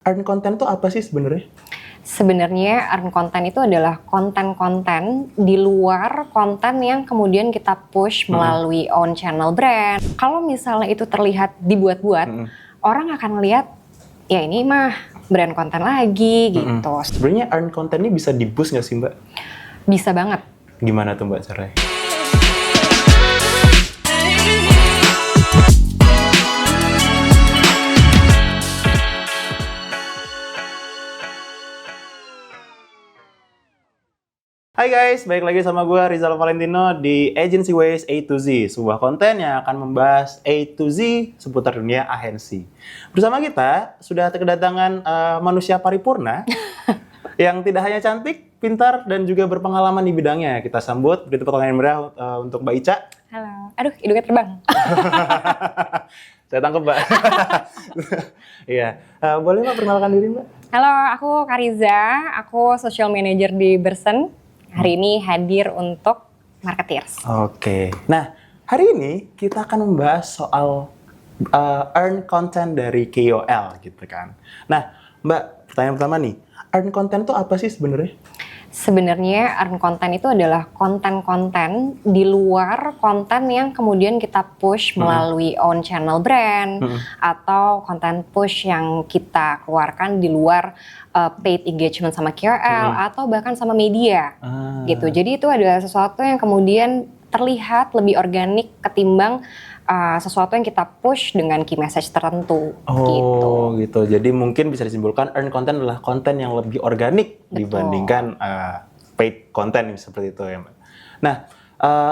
Earn content tuh apa sih sebenarnya? Sebenarnya earn content itu adalah konten-konten di luar konten yang kemudian kita push melalui own channel brand. Kalau misalnya itu terlihat dibuat-buat, orang akan lihat ya ini mah brand konten lagi gitu. Sebenarnya earn content ini bisa di-boost nggak sih Mbak? Bisa banget. Gimana tuh Mbak caranya? Hai guys, balik lagi sama gue Rizal Valentino di Agency Ways A to Z, sebuah konten yang akan membahas A to Z seputar dunia agensi. Bersama kita sudah kedatangan manusia paripurna yang tidak hanya cantik, pintar, dan juga berpengalaman di bidangnya. Kita sambut, beri tepuk tangan yang meriah untuk Mbak Ica. Halo. Aduh, hidungnya terbang. Saya tangkap Mbak. Iya, boleh Mbak perkenalkan diri Mbak? Halo, aku Kariza, aku social manager di Bersen. Hari ini hadir untuk marketeers. Oke, nah hari ini kita akan membahas soal earn content dari KOL gitu kan. Nah Mbak, pertanyaan pertama nih, earn content itu apa sih sebenarnya? Sebenarnya earn content itu adalah konten-konten di luar konten yang kemudian kita push melalui own channel brand atau konten push yang kita keluarkan di luar paid engagement sama KOL atau bahkan sama media gitu. Jadi itu adalah sesuatu yang kemudian terlihat lebih organik ketimbang sesuatu yang kita push dengan key message tertentu. Gitu. Jadi mungkin bisa disimpulkan earn content adalah konten yang lebih organik dibandingkan paid content seperti itu ya Mbak. Nah,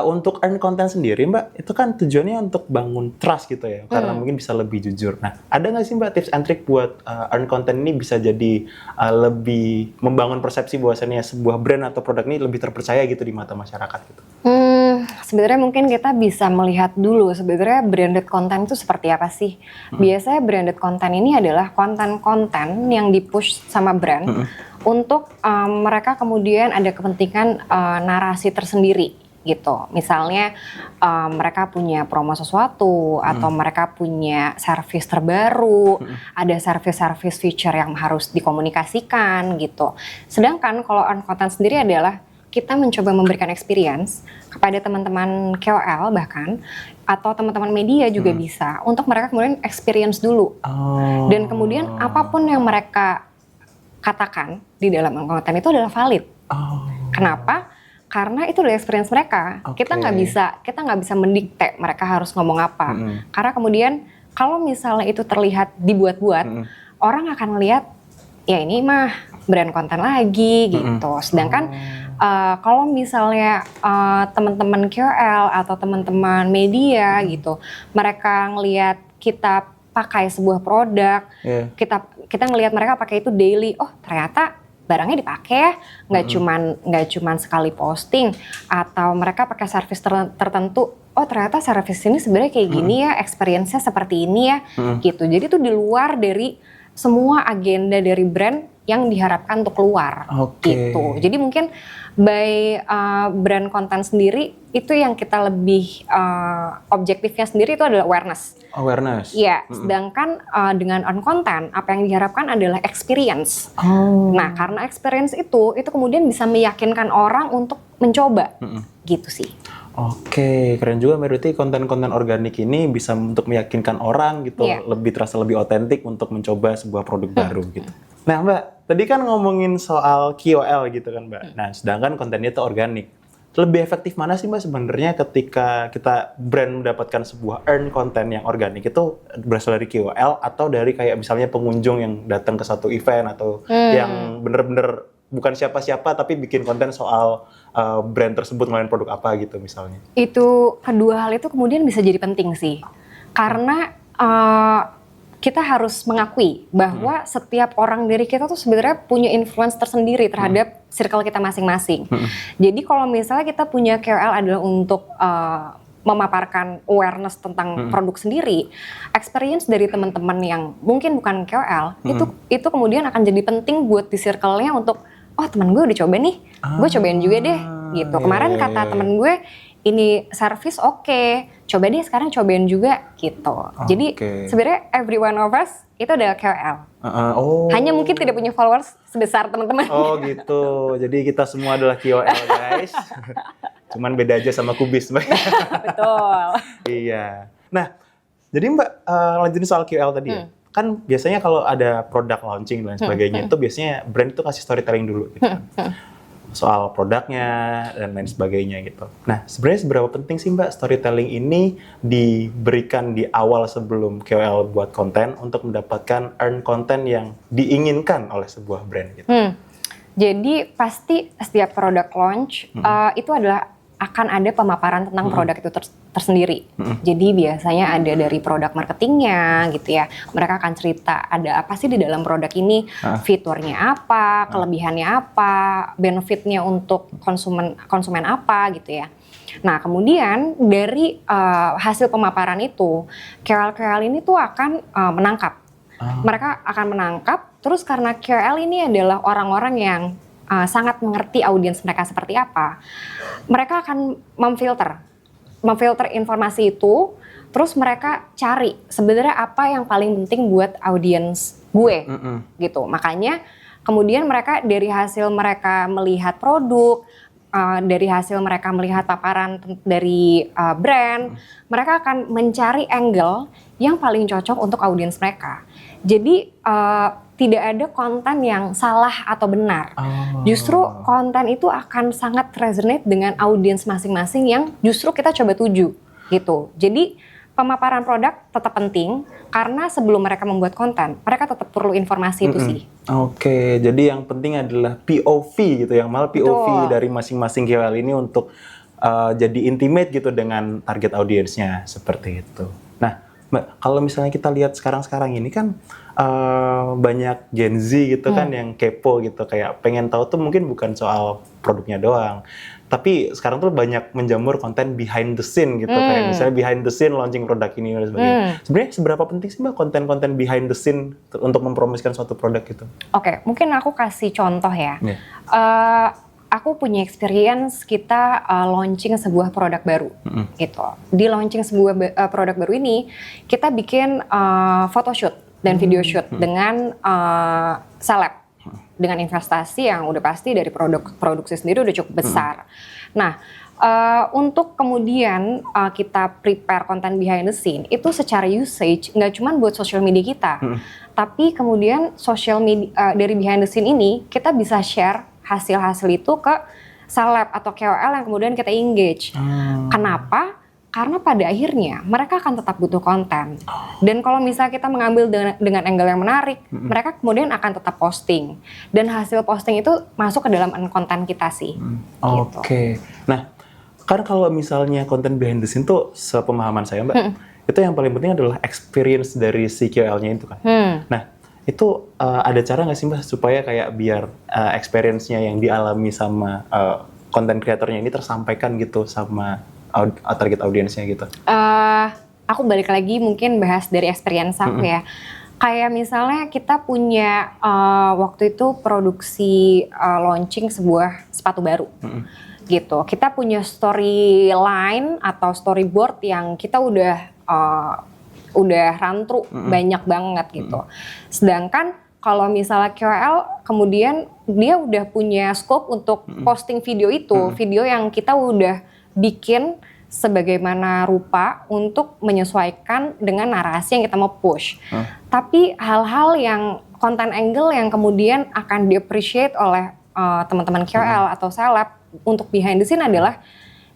untuk earn content sendiri Mbak, itu kan tujuannya untuk bangun trust gitu ya, karena mungkin bisa lebih jujur. Nah, ada nggak sih Mbak tips and trick buat earn content ini bisa jadi lebih membangun persepsi bahwasannya sebuah brand atau produk ini lebih terpercaya gitu di mata masyarakat gitu? Sebenarnya mungkin kita bisa melihat dulu sebenarnya branded content itu seperti apa sih. Biasanya branded content ini adalah konten-konten yang dipush sama brand untuk mereka kemudian ada kepentingan narasi tersendiri gitu. Misalnya mereka punya promo sesuatu atau mereka punya service terbaru, ada service-service feature yang harus dikomunikasikan gitu. Sedangkan kalau earn content sendiri adalah kita mencoba memberikan experience kepada teman-teman KOL bahkan atau teman-teman media juga bisa untuk mereka kemudian experience dulu. Dan kemudian apapun yang mereka katakan di dalam konten itu adalah valid. Kenapa? Karena itu adalah experience mereka. Kita nggak bisa mendikte mereka harus ngomong apa. Karena kemudian kalau misalnya itu terlihat dibuat-buat, orang akan lihat ya ini mah brand konten lagi gitu. Sedangkan kalau misalnya teman-teman KOL atau teman-teman media gitu, mereka ngelihat kita pakai sebuah produk, kita ngelihat mereka pakai itu daily, oh ternyata barangnya dipakai ya, nggak cuman sekali posting, atau mereka pakai service tertentu, oh ternyata service ini sebenarnya kayak gini ya, experience-nya seperti ini ya, gitu. Jadi itu di luar dari semua agenda dari brand yang diharapkan untuk keluar, gitu. Jadi mungkin by brand konten sendiri itu yang kita lebih objektifnya sendiri itu adalah awareness. Iya. Sedangkan dengan earn content apa yang diharapkan adalah experience. Nah karena experience itu kemudian bisa meyakinkan orang untuk mencoba, gitu sih. Oke, keren juga berarti konten-konten organik ini bisa untuk meyakinkan orang gitu, lebih terasa lebih otentik untuk mencoba sebuah produk baru gitu. Nah Mbak, tadi kan ngomongin soal KOL gitu kan Mbak. Nah sedangkan kontennya itu organik. Lebih efektif mana sih Mbak sebenarnya ketika kita brand mendapatkan sebuah earn content yang organik itu berasal dari KOL atau dari kayak misalnya pengunjung yang datang ke satu event atau yang bener-bener bukan siapa-siapa tapi bikin konten soal brand tersebut ngeluarin produk apa gitu misalnya. Itu kedua hal itu kemudian bisa jadi penting sih. Karena kita harus mengakui bahwa setiap orang dari kita tuh sebenarnya punya influence tersendiri terhadap circle kita masing-masing. Jadi kalau misalnya kita punya KOL adalah untuk memaparkan awareness tentang produk sendiri, experience dari teman-teman yang mungkin bukan KOL, itu kemudian akan jadi penting buat di circle-nya untuk, oh teman gue udah coba nih, gue cobain juga deh, gitu. Kemarin kata temen gue, ini service oke, coba deh sekarang cobain juga gitu. Jadi sebenarnya every one of us itu adalah KOL. Hanya mungkin tidak punya followers sebesar teman-teman. Oh gitu, jadi kita semua adalah KOL guys. Cuman beda aja sama Kubis, Mbak. Betul. Iya. Nah, jadi Mbak lanjutin soal KOL tadi ya. Kan biasanya kalau ada produk launching dan sebagainya itu biasanya brand itu kasih storytelling dulu gitu kan. Soal produknya dan lain sebagainya gitu. Nah, sebenarnya seberapa penting sih Mbak storytelling ini diberikan di awal sebelum KOL buat konten untuk mendapatkan earn konten yang diinginkan oleh sebuah brand gitu? Jadi pasti setiap produk launch itu adalah akan ada pemaparan tentang produk itu tersendiri. Jadi biasanya ada dari produk marketingnya gitu ya. Mereka akan cerita ada apa sih di dalam produk ini, fiturnya apa, kelebihannya apa, benefitnya untuk konsumen apa gitu ya. Nah kemudian dari hasil pemaparan itu, KOL ini tuh akan menangkap. Mereka akan menangkap, terus karena KOL ini adalah orang-orang yang sangat mengerti audiens mereka seperti apa, mereka akan memfilter informasi itu, terus mereka cari sebenarnya apa yang paling penting buat audiens gue, gitu. Makanya kemudian mereka dari hasil mereka melihat produk, dari hasil mereka melihat paparan dari brand, mereka akan mencari angle yang paling cocok untuk audiens mereka. Jadi tidak ada konten yang salah atau benar. Justru konten itu akan sangat resonate dengan audiens masing-masing yang justru kita coba tuju gitu. Jadi pemaparan produk tetap penting karena sebelum mereka membuat konten, mereka tetap perlu informasi itu sih. Oke, jadi yang penting adalah POV gitu ya, malah POV dari masing-masing KOL ini untuk jadi intimate gitu dengan target audiensnya seperti itu. Nah, Mbak, kalau misalnya kita lihat sekarang-sekarang ini kan banyak Gen Z gitu kan yang kepo gitu, kayak pengen tahu tuh mungkin bukan soal produknya doang, tapi sekarang tuh banyak menjamur konten behind the scene gitu, kayak misalnya behind the scene launching produk ini dan sebagainya. Sebenarnya seberapa penting sih Mbak konten-konten behind the scene untuk mempromosikan suatu produk gitu? Oke, mungkin aku kasih contoh ya. Aku punya experience kita launching sebuah produk baru gitu. Di launching sebuah produk baru ini, kita bikin photoshoot dan video shoot dengan seleb, dengan investasi yang udah pasti dari produksi sendiri udah cukup besar. Nah, untuk kemudian kita prepare konten behind the scene itu secara usage nggak cuma buat social media kita, tapi kemudian social media dari behind the scene ini kita bisa share hasil-hasil itu ke seleb atau KOL yang kemudian kita engage. Kenapa? Karena pada akhirnya mereka akan tetap butuh konten. Dan kalau misalnya kita mengambil dengan angle yang menarik, mereka kemudian akan tetap posting. Dan hasil posting itu masuk ke dalam konten kita sih. Gitu. Oke. Nah, kan kalau misalnya konten behind the scene tuh sepemahaman saya Mbak, itu yang paling penting adalah experience dari si KOL-nya itu kan. Nah, itu ada cara nggak sih Mbak supaya kayak biar experience-nya yang dialami sama konten kreatornya ini tersampaikan gitu sama target audiensnya gitu? Aku balik lagi mungkin bahas dari experience aku ya. Kayak misalnya kita punya waktu itu produksi launching sebuah sepatu baru. Gitu. Kita punya storyline atau storyboard yang kita udah run through banyak banget gitu. Sedangkan kalau misalnya KOL kemudian dia udah punya scope untuk posting video itu, video yang kita udah bikin sebagaimana rupa untuk menyesuaikan dengan narasi yang kita mau push. Tapi hal-hal yang konten angle yang kemudian akan di-appreciate oleh teman-teman KOL atau seleb untuk behind the scene adalah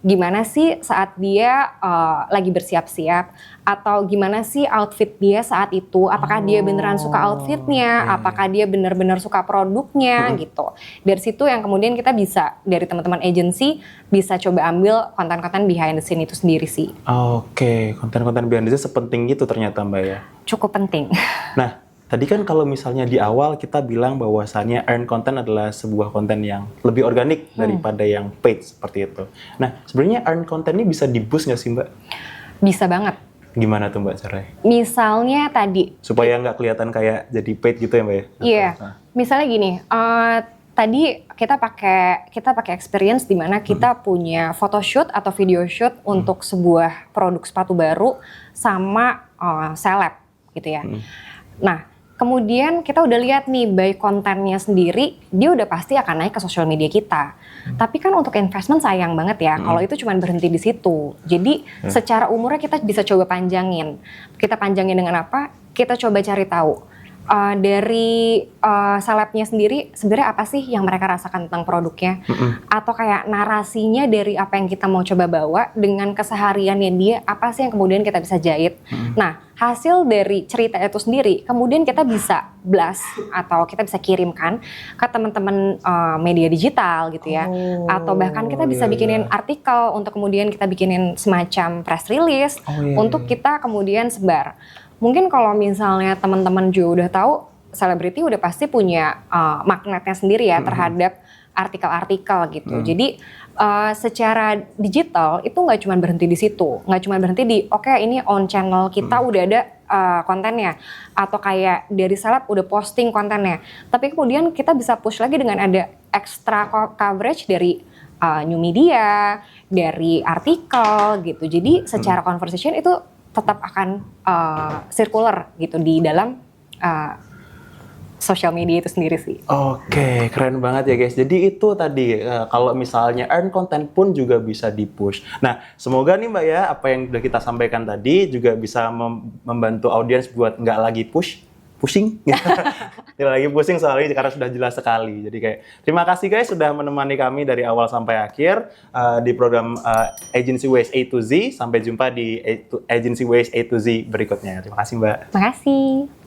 gimana sih saat dia lagi bersiap-siap, atau gimana sih outfit dia saat itu, apakah dia beneran suka outfitnya, apakah dia bener-bener suka produknya gitu. Dari situ yang kemudian kita bisa dari teman-teman agency bisa coba ambil konten-konten behind the scene itu sendiri sih. Oke, konten-konten behind the scene sepenting itu ternyata Mbak ya? Cukup penting. Nah, tadi kan kalau misalnya di awal kita bilang bahwasannya earn content adalah sebuah konten yang lebih organik daripada yang paid seperti itu. Nah, sebenarnya earn content ini bisa di-boost nggak sih Mbak? Bisa banget. Gimana tuh Mbak caranya? Misalnya tadi. Supaya nggak kelihatan kayak jadi paid gitu ya Mbak ya? Iya, misalnya gini, tadi kita pakai experience di mana kita punya photoshoot atau video shoot untuk sebuah produk sepatu baru sama seleb gitu ya. Nah, kemudian kita udah lihat nih by kontennya sendiri, dia udah pasti akan naik ke sosial media kita. Tapi kan untuk investment sayang banget ya, kalau itu cuma berhenti di situ. Jadi secara umurnya kita bisa coba panjangin. Kita panjangin dengan apa? Kita coba cari tahu. Dari selebnya sendiri sebenarnya apa sih yang mereka rasakan tentang produknya, atau kayak narasinya dari apa yang kita mau coba bawa dengan kesehariannya dia, apa sih yang kemudian kita bisa jahit. Nah, hasil dari cerita itu sendiri kemudian kita bisa blast atau kita bisa kirimkan ke teman-teman media digital gitu ya, atau bahkan kita bisa bikinin artikel untuk kemudian kita bikinin semacam press release untuk kita kemudian sebar. Mungkin kalau misalnya teman-teman juga udah tahu, selebriti udah pasti punya magnetnya sendiri ya terhadap artikel-artikel gitu. Jadi secara digital itu nggak cuma berhenti di situ, nggak cuma berhenti di oke, ini on channel kita udah ada kontennya, atau kayak dari seleb udah posting kontennya. Tapi kemudian kita bisa push lagi dengan ada extra coverage dari new media, dari artikel gitu. Jadi secara conversation itu tetap akan circular gitu di dalam social media itu sendiri sih. Oke, keren banget ya guys. Jadi itu tadi kalau misalnya earn content pun juga bisa di-push. Nah, semoga nih Mbak ya, apa yang udah kita sampaikan tadi juga bisa membantu audiens buat nggak lagi pusing. Tidak lagi pusing soalnya karena sudah jelas sekali. Jadi kayak terima kasih guys sudah menemani kami dari awal sampai akhir di program Agency Ways A to Z. Sampai jumpa di Agency Ways A to Z berikutnya. Terima kasih Mbak. Terima kasih.